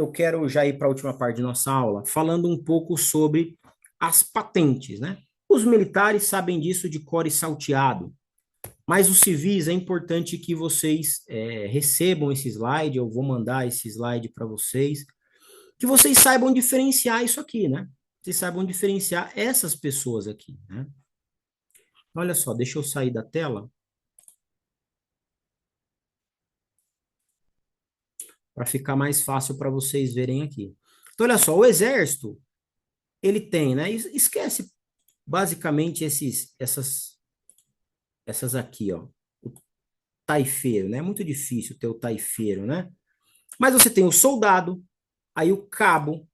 eu quero já ir para a última parte de nossa aula, falando um pouco sobre as patentes, né? Os militares sabem disso de cor e salteado, mas os civis é importante que vocês recebam esse slide, eu vou mandar esse slide para vocês, que vocês saibam diferenciar isso aqui, né? Vocês saibam diferenciar essas pessoas aqui, né? Olha só, deixa eu sair da tela para ficar mais fácil para vocês verem aqui. Então, olha só, o exército, ele tem, né? Esquece basicamente essas aqui, ó. O taifeiro, né? É muito difícil ter o taifeiro, né? Mas você tem o soldado, aí o cabo,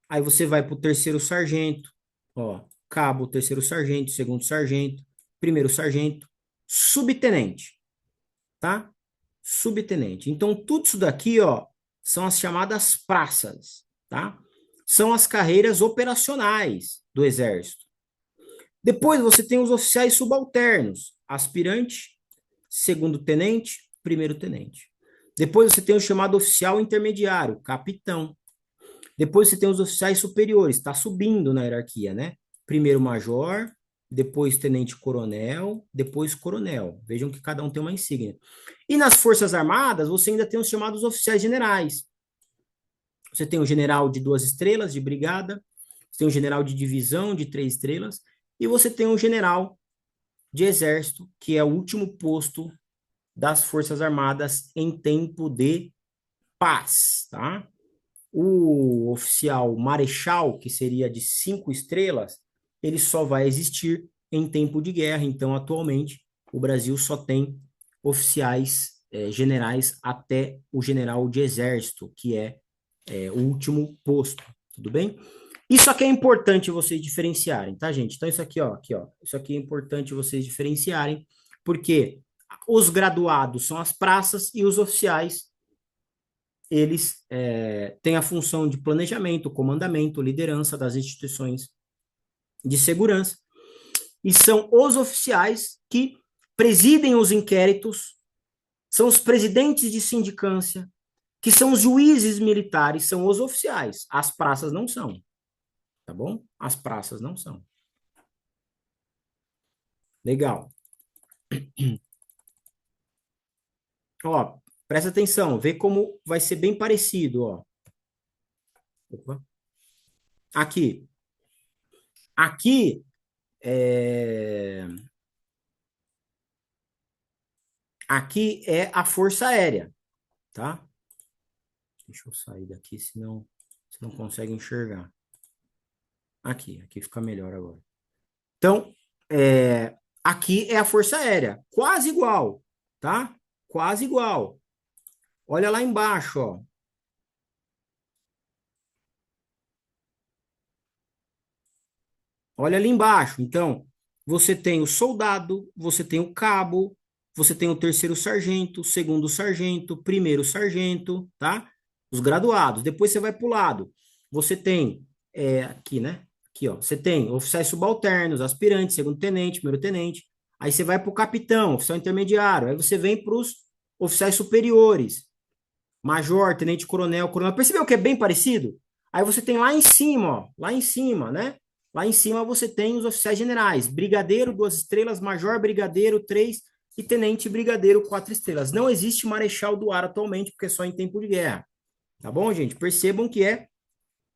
aí você vai para o terceiro sargento, ó, cabo, terceiro sargento, segundo sargento, primeiro sargento, subtenente, tá? Subtenente. Então, tudo isso daqui, ó, são as chamadas praças, tá? São as carreiras operacionais do Exército. Depois você tem os oficiais subalternos, aspirante, segundo tenente, primeiro tenente. Depois você tem o chamado oficial intermediário, capitão. Depois você tem os oficiais superiores, está subindo na hierarquia, né? Primeiro major, depois tenente-coronel, depois coronel. Vejam que cada um tem uma insígnia. E nas Forças Armadas, você ainda tem os chamados oficiais generais. Você tem o general de 2 estrelas, de brigada, você tem o general de divisão, de 3 estrelas, e você tem o general de exército, que é o último posto das Forças Armadas em tempo de paz, tá? O oficial marechal, que seria de 5 estrelas, ele só vai existir em tempo de guerra. Então, atualmente, o Brasil só tem oficiais generais até o general de exército, que é o último posto, tudo bem? Isso aqui é importante vocês diferenciarem, tá, gente? Então, isso aqui, ó, isso aqui é importante vocês diferenciarem, porque os graduados são as praças e os oficiais eles têm a função de planejamento, comandamento, liderança das instituições de segurança, e são os oficiais que presidem os inquéritos, são os presidentes de sindicância, que são os juízes militares, são os oficiais. As praças não são, tá bom? As praças não são. Legal. Ó, presta atenção, vê como vai ser bem parecido, ó. Opa. Aqui. Aqui é... Aqui é a Força Aérea, tá? Deixa eu sair daqui, senão você não consegue enxergar. Aqui fica melhor agora. Então, aqui é a Força Aérea, quase igual, tá? Quase igual. Olha lá embaixo, ó. Olha ali embaixo. Então, você tem o soldado, você tem o cabo, você tem o terceiro sargento, segundo sargento, primeiro sargento, tá? Os graduados. Depois você vai para o lado. Você tem, aqui, né? Aqui, ó. Você tem oficiais subalternos, aspirantes, segundo tenente, primeiro tenente. Aí você vai para o capitão, oficial intermediário. Aí você vem para os oficiais superiores, major, tenente coronel, coronel. Percebeu que é bem parecido? Aí você tem lá em cima, ó, lá em cima, né? Lá em cima você tem os oficiais generais, brigadeiro, 2 estrelas, major, brigadeiro, 3 e tenente brigadeiro, 4 estrelas. Não existe marechal do ar atualmente, porque é só em tempo de guerra. Tá bom, gente? Percebam que é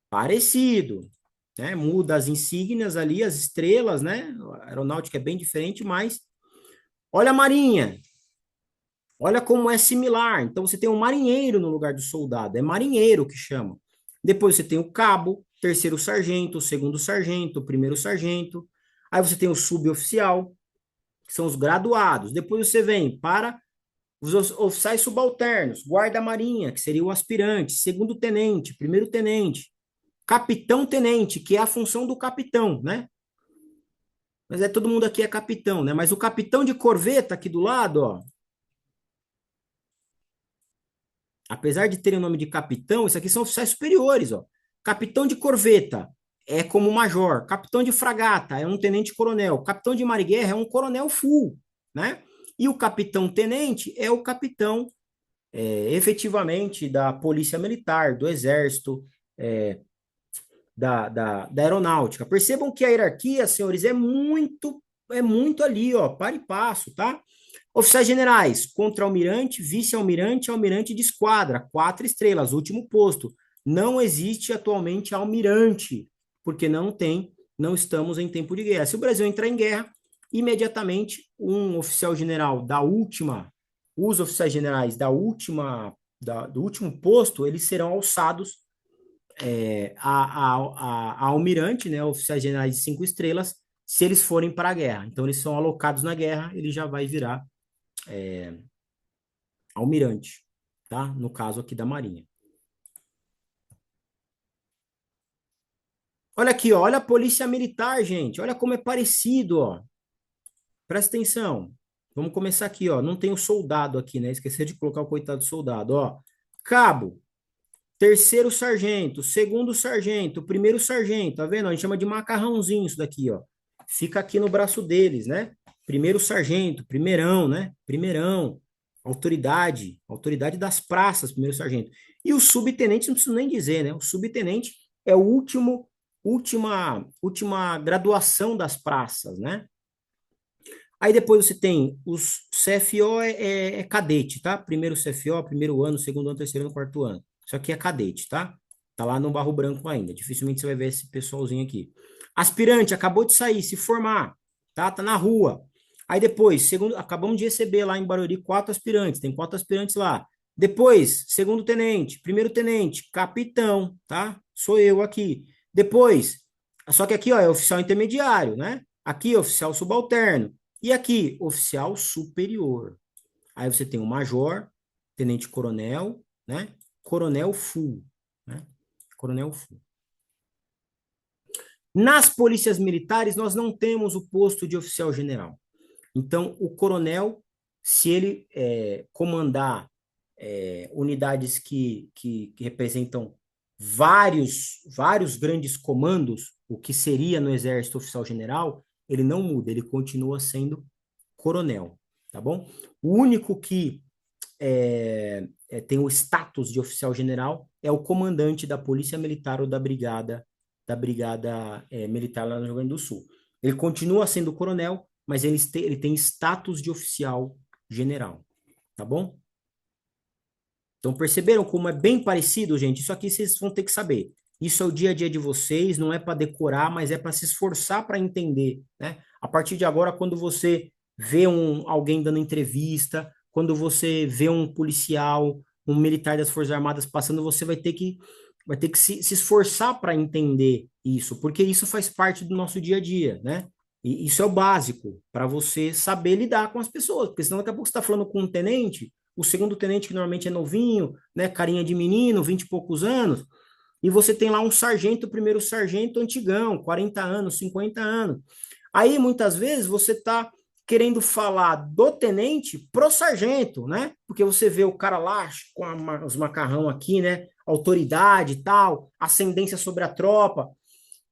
parecido, né? Muda as insígnias ali, as estrelas, né? A aeronáutica é bem diferente, mas olha a marinha. Olha como é similar. Então, você tem um marinheiro no lugar do soldado. É marinheiro que chama. Depois você tem o cabo, terceiro sargento, segundo sargento, primeiro sargento. Aí você tem o suboficial, que são os graduados. Depois você vem para os oficiais subalternos, guarda-marinha, que seria o aspirante, segundo tenente, primeiro tenente, capitão-tenente, que é a função do capitão, né? Mas todo mundo aqui é capitão, né? Mas o capitão de corveta aqui do lado, ó, apesar de terem o nome de capitão, isso aqui são oficiais superiores, ó. Capitão de corveta é como major, capitão de fragata é um tenente-coronel, capitão de mar e guerra é um coronel full, né? E o capitão-tenente é o capitão efetivamente da Polícia Militar, do Exército, é, da Aeronáutica. Percebam que a hierarquia, senhores, é muito ali, ó, para e passo, tá? Oficiais generais, contra-almirante, vice-almirante, almirante de esquadra, 4 estrelas, último posto. Não existe atualmente almirante, porque não estamos em tempo de guerra. Se o Brasil entrar em guerra, imediatamente um oficial general os oficiais generais do último posto, eles serão alçados a almirante, né, oficiais generais de 5 estrelas, se eles forem para a guerra. Então, eles são alocados na guerra, ele já vai virar almirante, tá? No caso aqui da Marinha. Olha aqui, ó, olha a polícia militar, gente. Olha como é parecido, ó. Presta atenção. Vamos começar aqui, ó. Não tem o soldado aqui, né? Esqueci de colocar o coitado do soldado, ó. Cabo, terceiro sargento, segundo sargento, primeiro sargento, tá vendo? A gente chama de macarrãozinho isso daqui, ó. Fica aqui no braço deles, né? Primeiro sargento, primeirão, né? Primeirão, autoridade das praças, primeiro sargento. E o subtenente, não preciso nem dizer, né? O subtenente é o última graduação das praças, né? Aí depois você tem os CFO é cadete, tá? Primeiro CFO, primeiro ano, segundo ano, terceiro ano, quarto ano. Isso aqui é cadete, tá? Tá lá no barro branco ainda. Dificilmente você vai ver esse pessoalzinho aqui. Aspirante, acabou de sair, se formar, tá? Tá na rua. Aí depois, segundo, acabamos de receber lá em Barueri 4 aspirantes, tem 4 aspirantes lá. Depois, segundo tenente, primeiro tenente, capitão, tá? Sou eu aqui. Depois, só que aqui, ó, é oficial intermediário, né? Aqui, oficial subalterno. E aqui, oficial superior. Aí você tem o major, tenente-coronel, né? Coronel full, né? Coronel full. Nas polícias militares, nós não temos o posto de oficial general. Então, o coronel, se ele comandar unidades que representam vários grandes comandos, o que seria no Exército oficial general, ele não muda, ele continua sendo coronel, tá bom? O único que tem o status de oficial general é o comandante da Polícia Militar ou da brigada militar lá no Rio Grande do Sul. Ele continua sendo coronel, mas ele tem status de oficial general, tá bom? Então perceberam como é bem parecido, gente? Isso aqui vocês vão ter que saber. Isso é o dia a dia de vocês, não é para decorar, mas é para se esforçar para entender, né? A partir de agora, quando você vê alguém dando entrevista, quando você vê um policial, um militar das Forças Armadas passando, você vai ter que se esforçar para entender isso, porque isso faz parte do nosso dia a dia, né? E isso é o básico para você saber lidar com as pessoas, porque senão daqui a pouco você está falando com um tenente, o segundo tenente que normalmente é novinho, né, carinha de menino, 20 e poucos anos, e você tem lá um sargento, primeiro sargento antigão, 40 anos, 50 anos. Aí, muitas vezes, você está querendo falar do tenente pro sargento, né? Porque você vê o cara lá com os macarrão aqui, né? Autoridade e tal, ascendência sobre a tropa.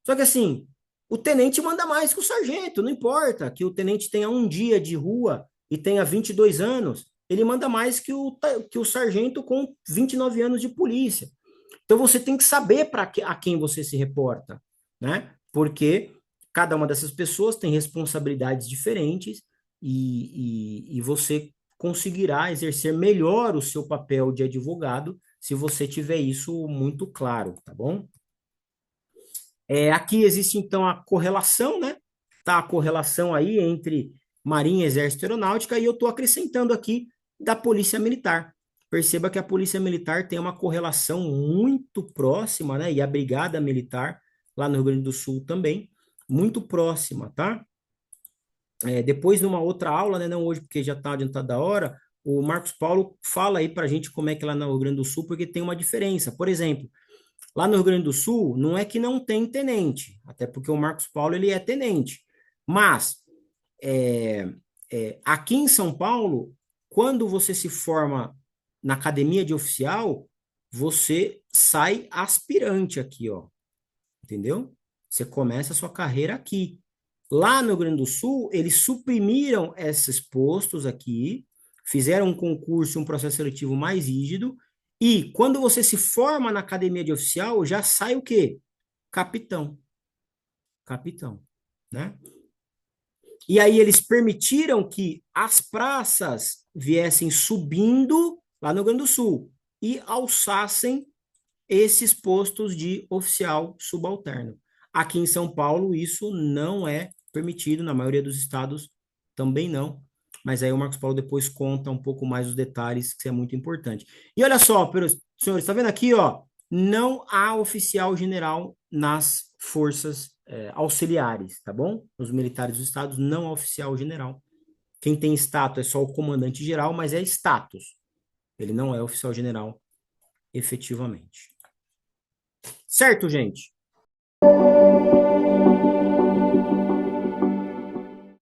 Só que assim, o tenente manda mais que o sargento, não importa que o tenente tenha um dia de rua e tenha 22 anos, ele manda mais que o sargento com 29 anos de polícia. Então você tem que saber a quem você se reporta, né? Porque cada uma dessas pessoas tem responsabilidades diferentes e você conseguirá exercer melhor o seu papel de advogado se você tiver isso muito claro, tá bom? Aqui existe então a correlação, né? Tá a correlação aí entre Marinha, Exército e Aeronáutica, e eu estou acrescentando aqui da Polícia Militar. Perceba que a Polícia Militar tem uma correlação muito próxima, né? E a Brigada Militar, lá no Rio Grande do Sul também, muito próxima, tá? Depois, numa outra aula, né? Não hoje, porque já está adiantado da hora, o Marcos Paulo fala aí para a gente como é que é lá no Rio Grande do Sul, porque tem uma diferença. Por exemplo, lá no Rio Grande do Sul, não é que não tem tenente, até porque o Marcos Paulo ele é tenente. Mas aqui em São Paulo, quando você se forma na academia de oficial, você sai aspirante aqui, ó. Entendeu? Você começa a sua carreira aqui. Lá no Rio Grande do Sul, eles suprimiram esses postos aqui fizeram um concurso, um processo seletivo mais rígido, e quando você se forma na academia de oficial, já sai o quê? Capitão. Capitão, né? E aí eles permitiram que as praças viessem subindo lá no Rio Grande do Sul e alçassem esses postos de oficial subalterno. Aqui em São Paulo, isso não é permitido, na maioria dos estados também não. Mas aí o Marcos Paulo depois conta um pouco mais os detalhes, que é muito importante. E olha só, senhores, está vendo aqui, ó? Não há oficial general nas forças auxiliares, tá bom? Nos militares dos estados não há oficial general. Quem tem status é só o comandante geral, mas é status. Ele não é oficial general efetivamente. Certo, gente?